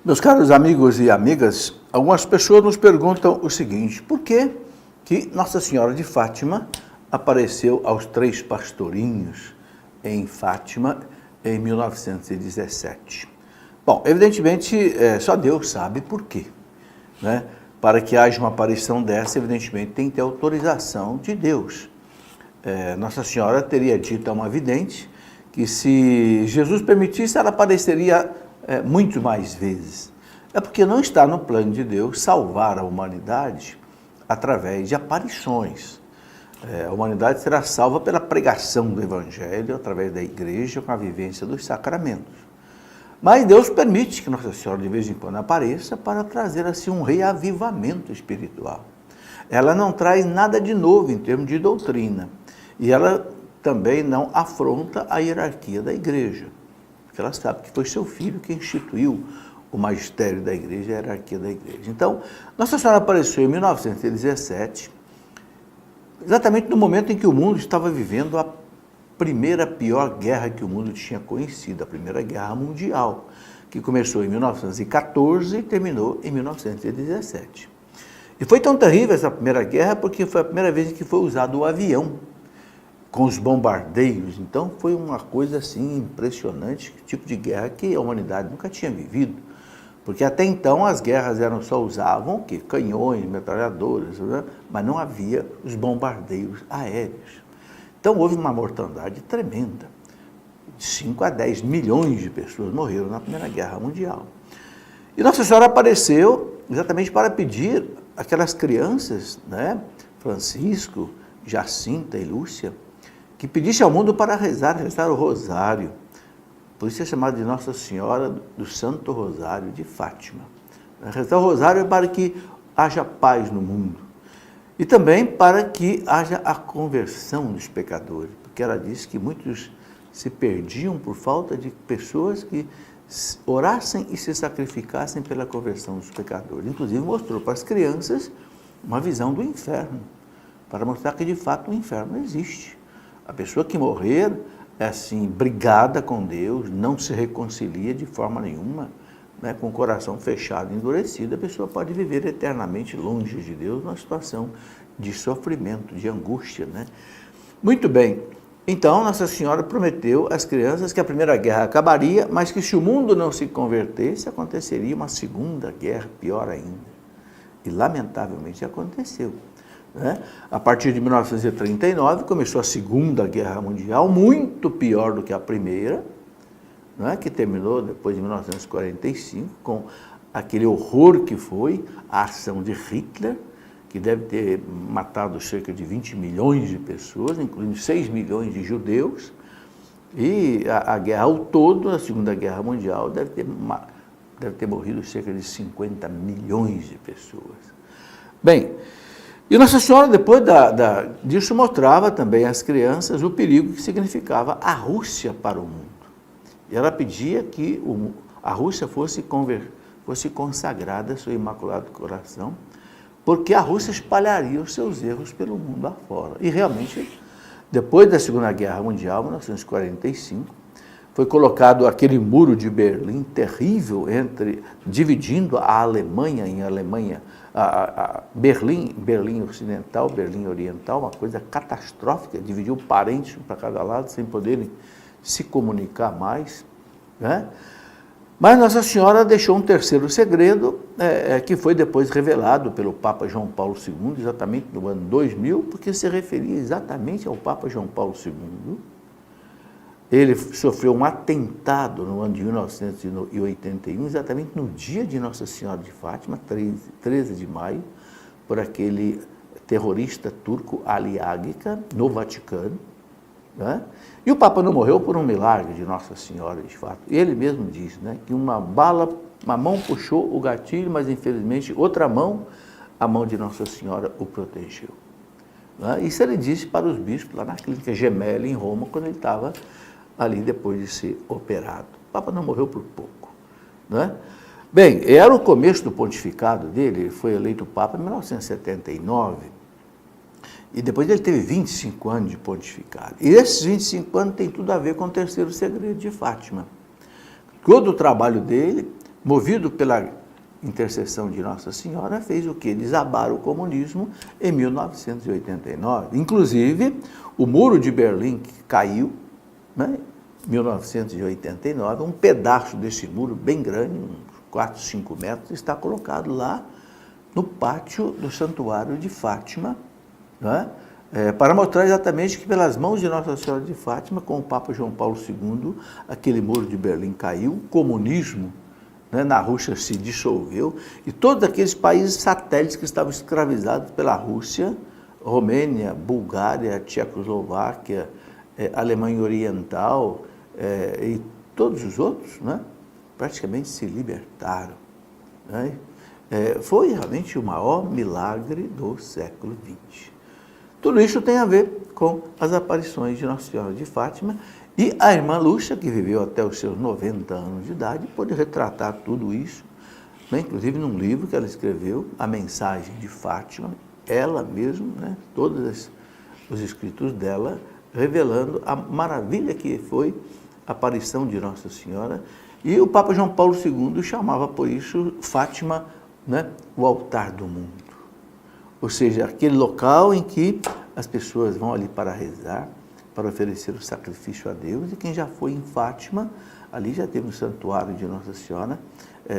Meus caros amigos e amigas, algumas pessoas nos perguntam o seguinte: por que Nossa Senhora de Fátima apareceu aos 3 pastorinhos em Fátima em 1917? Bom, evidentemente, só Deus sabe por quê, né? Para que haja uma aparição dessa, evidentemente, tem que ter autorização de Deus. Nossa Senhora teria dito a uma vidente que se Jesus permitisse, ela apareceria muito mais vezes. É porque não está no plano de Deus salvar a humanidade através de aparições. A humanidade será salva pela pregação do Evangelho, através da igreja, com a vivência dos sacramentos. Mas Deus permite que Nossa Senhora de vez em quando apareça para trazer assim um reavivamento espiritual. Ela não traz nada de novo em termos de doutrina. E ela também não afronta a hierarquia da igreja, porque ela sabe que foi seu filho que instituiu o magistério da igreja e a hierarquia da igreja. Então, Nossa Senhora apareceu em 1917, exatamente no momento em que o mundo estava vivendo a primeira pior guerra que o mundo tinha conhecido, a Primeira Guerra Mundial, que começou em 1914 e terminou em 1917. E foi tão terrível essa Primeira Guerra porque foi a primeira vez que foi usado o avião, com os bombardeios. Então foi uma coisa assim impressionante, tipo de guerra que a humanidade nunca tinha vivido, porque até então as guerras só usavam o quê? Canhões, metralhadoras, né? Mas não havia os bombardeios aéreos. Então houve uma mortandade tremenda, de 5 a 10 milhões de pessoas morreram na Primeira Guerra Mundial. E Nossa Senhora apareceu exatamente para pedir aquelas crianças, né? Francisco, Jacinta e Lúcia, que pedisse ao mundo para rezar o rosário. Por isso é chamado de Nossa Senhora do Santo Rosário de Fátima. Rezar o rosário é para que haja paz no mundo. E também para que haja a conversão dos pecadores, porque ela disse que muitos se perdiam por falta de pessoas que orassem e se sacrificassem pela conversão dos pecadores. Inclusive mostrou para as crianças uma visão do inferno, para mostrar que de fato o inferno existe. A pessoa que morrer é assim, brigada com Deus, não se reconcilia de forma nenhuma, né, com o coração fechado, endurecido, a pessoa pode viver eternamente longe de Deus, numa situação de sofrimento, de angústia, né? Muito bem, então Nossa Senhora prometeu às crianças que a Primeira Guerra acabaria, mas que se o mundo não se convertesse, aconteceria uma Segunda Guerra, pior ainda. E lamentavelmente aconteceu. Né? A partir de 1939 começou a Segunda Guerra Mundial, muito pior do que a primeira, né? Que terminou depois de 1945, com aquele horror que foi a ação de Hitler, que deve ter matado cerca de 20 milhões de pessoas, incluindo 6 milhões de judeus, e a guerra ao todo, a Segunda Guerra Mundial, deve ter morrido cerca de 50 milhões de pessoas. Bem, e Nossa Senhora, depois disso, mostrava também às crianças o perigo que significava a Rússia para o mundo. E ela pedia que a Rússia fosse consagrada ao seu Imaculado Coração, porque a Rússia espalharia os seus erros pelo mundo afora. E realmente, depois da Segunda Guerra Mundial, 1945, foi colocado aquele muro de Berlim terrível, dividindo a Alemanha em Berlim Ocidental, Berlim Oriental, uma coisa catastrófica, dividiu parentes para cada lado, sem poderem se comunicar mais, né? Mas Nossa Senhora deixou um terceiro segredo, que foi depois revelado pelo Papa João Paulo II, exatamente no ano 2000, porque se referia exatamente ao Papa João Paulo II. Ele sofreu um atentado no ano de 1981, exatamente no dia de Nossa Senhora de Fátima, 13 de maio, por aquele terrorista turco Ali Agca, no Vaticano, né? E o Papa não morreu por um milagre de Nossa Senhora de Fátima. Ele mesmo diz, né, que uma mão puxou o gatilho, mas infelizmente outra mão, a mão de Nossa Senhora, o protegeu. Né? Isso ele disse para os bispos lá na clínica Gemelli, em Roma, quando ele estava ali depois de ser operado. O Papa não morreu por pouco. Né? Bem, era o começo do pontificado dele, ele foi eleito Papa em 1979, e depois ele teve 25 anos de pontificado. E esses 25 anos tem tudo a ver com o terceiro segredo de Fátima. Todo o trabalho dele movido pela intercessão de Nossa Senhora, fez o quê? Desabar o comunismo em 1989. Inclusive, o Muro de Berlim que caiu, né, em 1989, um pedaço desse muro bem grande, uns 4, 5 metros, está colocado lá no pátio do Santuário de Fátima, né, para mostrar exatamente que pelas mãos de Nossa Senhora de Fátima, com o Papa João Paulo II, aquele Muro de Berlim caiu, o comunismo, né, na Rússia se dissolveu, e todos aqueles países satélites que estavam escravizados pela Rússia, Romênia, Bulgária, Tchecoslováquia, Alemanha Oriental e todos os outros, né, praticamente se libertaram. Né? Foi realmente o maior milagre do século XX. Tudo isso tem a ver com as aparições de Nossa Senhora de Fátima, e a irmã Lúcia, que viveu até os seus 90 anos de idade, pôde retratar tudo isso, né, inclusive num livro que ela escreveu, A Mensagem de Fátima, ela mesma, né, todos os escritos dela, revelando a maravilha que foi a aparição de Nossa Senhora. E o Papa João Paulo II chamava por isso Fátima, né, o altar do mundo. Ou seja, aquele local em que as pessoas vão ali para rezar, para oferecer o sacrifício a Deus, e quem já foi em Fátima, ali já teve um santuário de Nossa Senhora,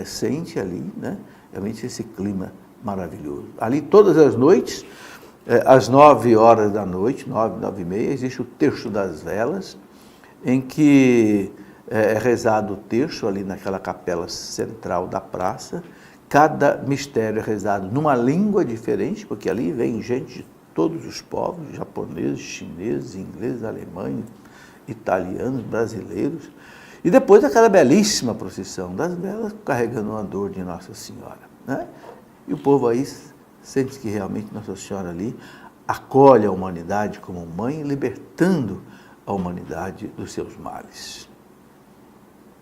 sente ali, né, realmente esse clima maravilhoso. Ali todas as noites, às 9 horas da noite, 9, 9h30, existe o terço das velas, em que é rezado o terço ali naquela capela central da praça. Cada mistério é rezado numa língua diferente, porque ali vem gente de todos os povos, japoneses, chineses, ingleses, alemães, italianos, brasileiros. E depois aquela belíssima procissão das velas carregando o andor de Nossa Senhora. Né? E o povo aí sente que realmente Nossa Senhora ali acolhe a humanidade como mãe, libertando a humanidade dos seus males.